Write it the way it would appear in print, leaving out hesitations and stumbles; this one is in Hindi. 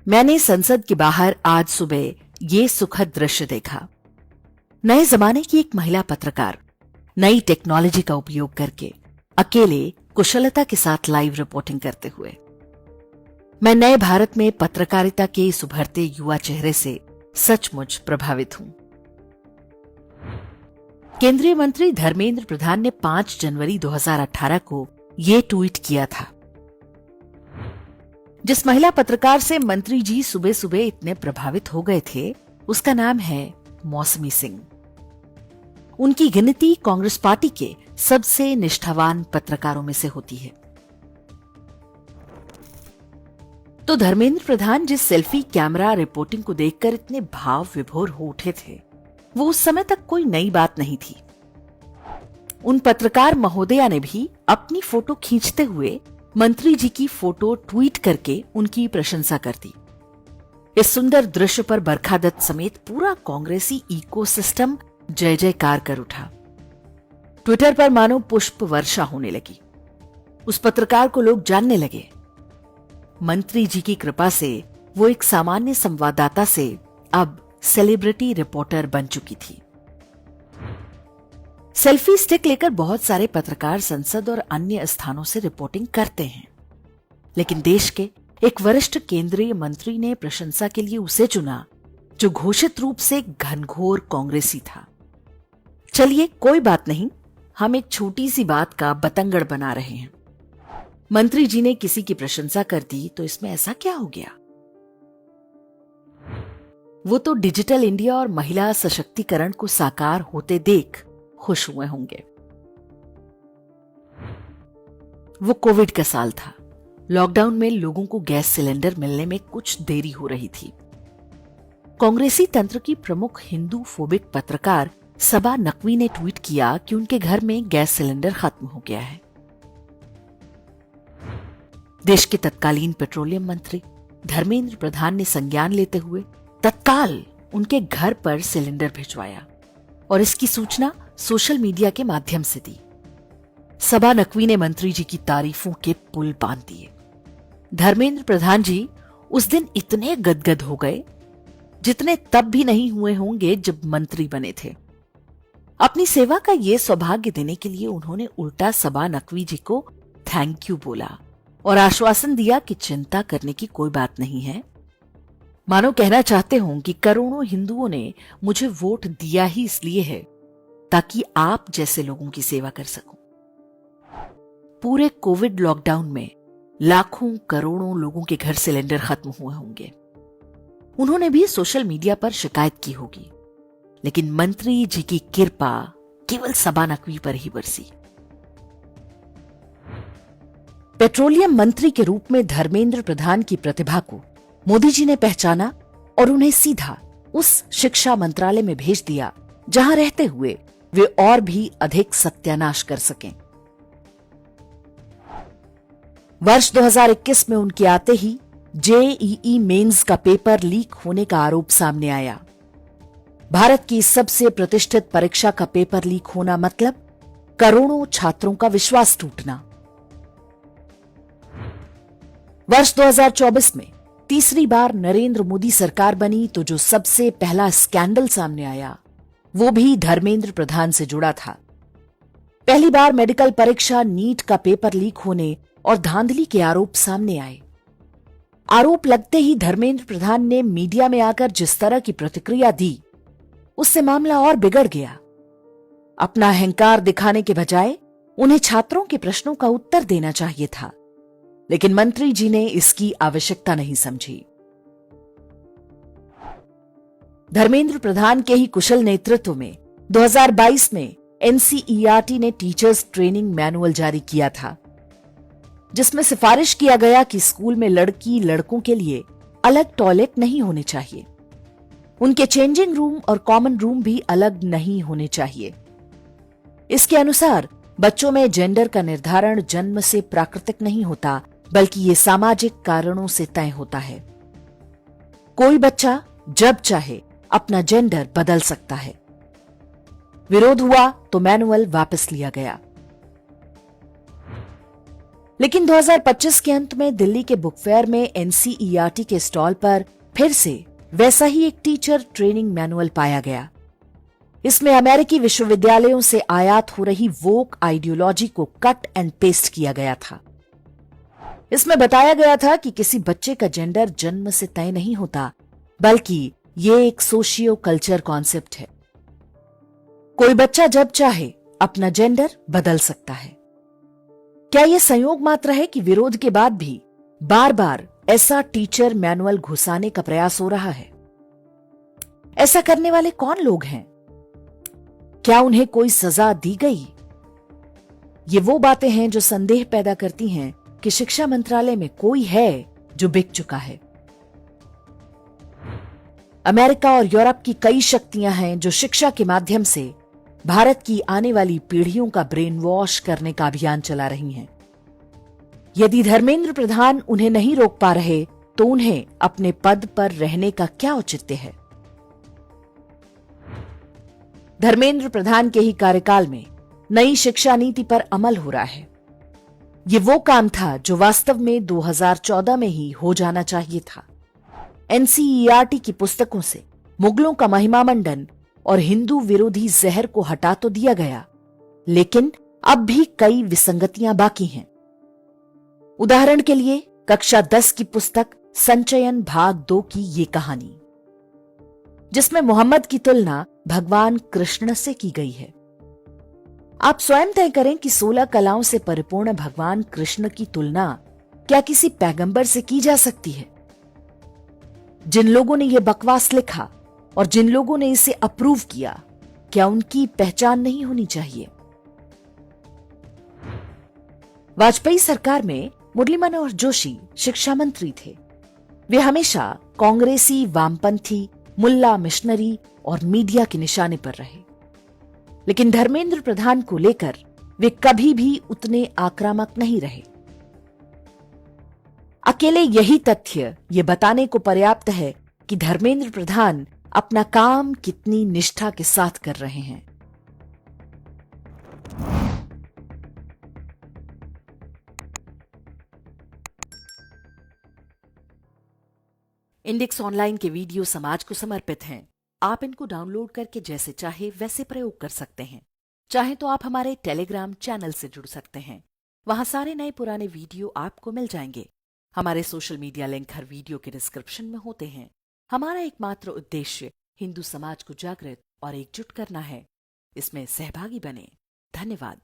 मैंने संसद के बाहर आज सुबह ये सुखद दृश्य देखा। नए जमाने की एक महिला पत्रकार नई टेक्नोलॉजी का उपयोग करके अकेले कुशलता के साथ लाइव रिपोर्टिंग करते हुए। मैं नए भारत में पत्रकारिता के इस उभरते युवा चेहरे से सचमुच प्रभावित हूं। केंद्रीय मंत्री धर्मेंद्र प्रधान ने 5 जनवरी 2018 को ये ट्वीट किया था। जिस महिला पत्रकार से मंत्री जी सुबह सुबह इतने प्रभावित हो गए थे, उसका नाम है मौसमी सिंह। उनकी गिनती कांग्रेस पार्टी के सबसे निष्ठावान पत्रकारों में से होती है। तो धर्मेंद्र प्रधान जिस सेल्फी कैमरा रिपोर्टिंग को देखकर इतने भाव विभोर हो उठे थे, वो उस समय तक कोई नई बात नहीं थी। उन पत्रकार महोदया ने भी अपनी फोटो खींचते हुए मंत्री जी की फोटो ट्वीट करके उनकी प्रशंसा कर दी। इस सुंदर दृश्य पर बरखा दत्त समेत पूरा कांग्रेसी इकोसिस्टम जय जयकार कर उठा। ट्विटर पर मानो पुष्प वर्षा होने लगी। उस पत्रकार को लोग जानने लगे। मंत्री जी की कृपा से वो एक सामान्य संवाददाता से अब सेलिब्रिटी रिपोर्टर बन चुकी थी। सेल्फी स्टिक लेकर बहुत सारे पत्रकार संसद और अन्य स्थानों से रिपोर्टिंग करते हैं, लेकिन देश के एक वरिष्ठ केंद्रीय मंत्री ने प्रशंसा के लिए उसे चुना जो घोषित रूप से घनघोर कांग्रेसी था। चलिए कोई बात नहीं, हम एक छोटी सी बात का बतंगड़ बना रहे हैं। मंत्री जी ने किसी की प्रशंसा कर दी तो इसमें ऐसा क्या हो गया? वो तो डिजिटल इंडिया और महिला सशक्तिकरण को साकार होते देख खुश हुए होंगे। वो कोविड का साल था। लॉकडाउन में लोगों को गैस सिलेंडर मिलने में कुछ देरी हो रही थी। कांग्रेसी तंत्र की प्रमुख हिंदू फोबिक पत्रकार सबा नकवी ने ट्वीट किया कि उनके घर में गैस सिलेंडर खत्म हो गया है। देश के तत्कालीन पेट्रोलियम मंत्री धर्मेंद्र प्रधान ने संज्ञान लेते हुए तत्काल उनके घर पर सिलेंडर भिजवाया और इसकी सूचना सोशल मीडिया के माध्यम से दी। सबा नकवी ने मंत्री जी की तारीफों के पुल बांध दिए। धर्मेंद्र प्रधान जी उस दिन इतने गदगद हो गए जितने तब भी नहीं हुए होंगे जब मंत्री बने थे। अपनी सेवा का ये सौभाग्य देने के लिए उन्होंने उल्टा सबा नकवी जी को थैंक यू बोला और आश्वासन दिया कि चिंता करने की कोई बात नहीं है। मानो कहना चाहते हों कि करोड़ों हिंदुओं ने मुझे वोट दिया ही इसलिए है ताकि आप जैसे लोगों की सेवा कर सकूं। पूरे कोविड लॉकडाउन में लाखों करोड़ों लोगों के घर सिलेंडर खत्म हुए होंगे। उन्होंने भी सोशल मीडिया पर शिकायत की होगी, लेकिन मंत्री जी की कृपा केवल सबा नकवी पर ही बरसी। पेट्रोलियम मंत्री के रूप में धर्मेंद्र प्रधान की प्रतिभा को मोदी जी ने पहचाना और उन्हें सीधा उस शिक्षा मंत्रालय में भेज दिया जहां रहते हुए वे और भी अधिक सत्यानाश कर सकें। वर्ष 2021 में उनके आते ही जेईई मेंस का पेपर लीक होने का आरोप सामने आया। भारत की सबसे प्रतिष्ठित परीक्षा का पेपर लीक होना मतलब करोड़ों छात्रों का विश्वास टूटना। वर्ष 2024 में तीसरी बार नरेंद्र मोदी सरकार बनी तो जो सबसे पहला स्कैंडल सामने आया वो भी धर्मेंद्र प्रधान से जुड़ा था। पहली बार मेडिकल परीक्षा नीट का पेपर लीक होने और धांधली के आरोप सामने आए। आरोप लगते ही धर्मेंद्र प्रधान ने मीडिया में आकर जिस तरह की प्रतिक्रिया दी, उससे मामला और बिगड़ गया। अपना अहंकार दिखाने के बजाय उन्हें छात्रों के प्रश्नों का उत्तर देना चाहिए था, लेकिन मंत्री जी ने इसकी आवश्यकता नहीं समझी। धर्मेंद्र प्रधान के ही कुशल नेतृत्व में 2022 में एनसीईआरटी ने टीचर्स ट्रेनिंग मैनुअल जारी किया था, जिसमें सिफारिश किया गया कि स्कूल में लड़की लड़कों के लिए अलग टॉयलेट नहीं होने चाहिए। उनके चेंजिंग रूम और कॉमन रूम भी अलग नहीं होने चाहिए। इसके अनुसार बच्चों में जेंडर का निर्धारण जन्म से प्राकृतिक नहीं होता, बल्कि ये सामाजिक कारणों से तय होता है। कोई बच्चा जब चाहे अपना जेंडर बदल सकता है। विरोध हुआ तो मैनुअल वापस लिया गया। लेकिन 2025 के अंत में दिल्ली के बुक फेयर में एनसीईआरटी के स्टॉल पर फिर से वैसा ही एक टीचर ट्रेनिंग मैनुअल पाया गया। इसमें अमेरिकी विश्वविद्यालयों से आयात हो रही वोक आइडियोलॉजी को कट एंड पेस्ट किया गया था। इसमें बताया गया था कि किसी बच्चे का जेंडर जन्म से तय नहीं होता, बल्कि ये एक सोशियो कल्चर कॉन्सेप्ट है। कोई बच्चा जब चाहे अपना जेंडर बदल सकता है। क्या यह संयोग मात्र है कि विरोध के बाद भी बार बार ऐसा टीचर मैनुअल घुसाने का प्रयास हो रहा है? ऐसा करने वाले कौन लोग हैं? क्या उन्हें कोई सजा दी गई? ये वो बातें हैं जो संदेह पैदा करती हैं कि शिक्षा मंत्रालय में कोई है जो बिक चुका है। अमेरिका और यूरोप की कई शक्तियां हैं जो शिक्षा के माध्यम से भारत की आने वाली पीढ़ियों का ब्रेन वॉश करने का अभियान चला रही हैं। यदि धर्मेंद्र प्रधान उन्हें नहीं रोक पा रहे तो उन्हें अपने पद पर रहने का क्या औचित्य है? धर्मेंद्र प्रधान के ही कार्यकाल में नई शिक्षा नीति पर अमल हो रहा है। ये वो काम था जो वास्तव में 2014 में ही हो जाना चाहिए था। एनसीईआरटी की पुस्तकों से मुगलों का महिमा मंडन और हिंदू विरोधी जहर को हटा तो दिया गया, लेकिन अब भी कई विसंगतियां बाकी हैं। उदाहरण के लिए कक्षा 10 की पुस्तक संचयन भाग 2 की ये कहानी, जिसमें मोहम्मद की तुलना भगवान कृष्ण से की गई है। आप स्वयं तय करें कि 16 कलाओं से परिपूर्ण भगवान कृष्ण की तुलना क्या किसी पैगंबर से की जा सकती है? जिन लोगों ने यह बकवास लिखा और जिन लोगों ने इसे अप्रूव किया, क्या उनकी पहचान नहीं होनी चाहिए? वाजपेयी सरकार में मुरली मनोहर जोशी शिक्षा मंत्री थे। वे हमेशा कांग्रेसी, वामपंथी, मुल्ला मिशनरी और मीडिया के निशाने पर रहे, लेकिन धर्मेंद्र प्रधान को लेकर वे कभी भी उतने आक्रामक नहीं रहे। अकेले यही तथ्य ये बताने को पर्याप्त है कि धर्मेंद्र प्रधान अपना काम कितनी निष्ठा के साथ कर रहे हैं। इंडेक्स ऑनलाइन के वीडियो समाज को समर्पित हैं। आप इनको डाउनलोड करके जैसे चाहे वैसे प्रयोग कर सकते हैं। चाहे तो आप हमारे टेलीग्राम चैनल से जुड़ सकते हैं। वहां सारे नए पुराने वीडियो आपको मिल जाएंगे। हमारे सोशल मीडिया लिंक हर वीडियो के डिस्क्रिप्शन में होते हैं। हमारा एकमात्र उद्देश्य हिंदू समाज को जागृत और एकजुट करना है। इसमें सहभागी बने। धन्यवाद।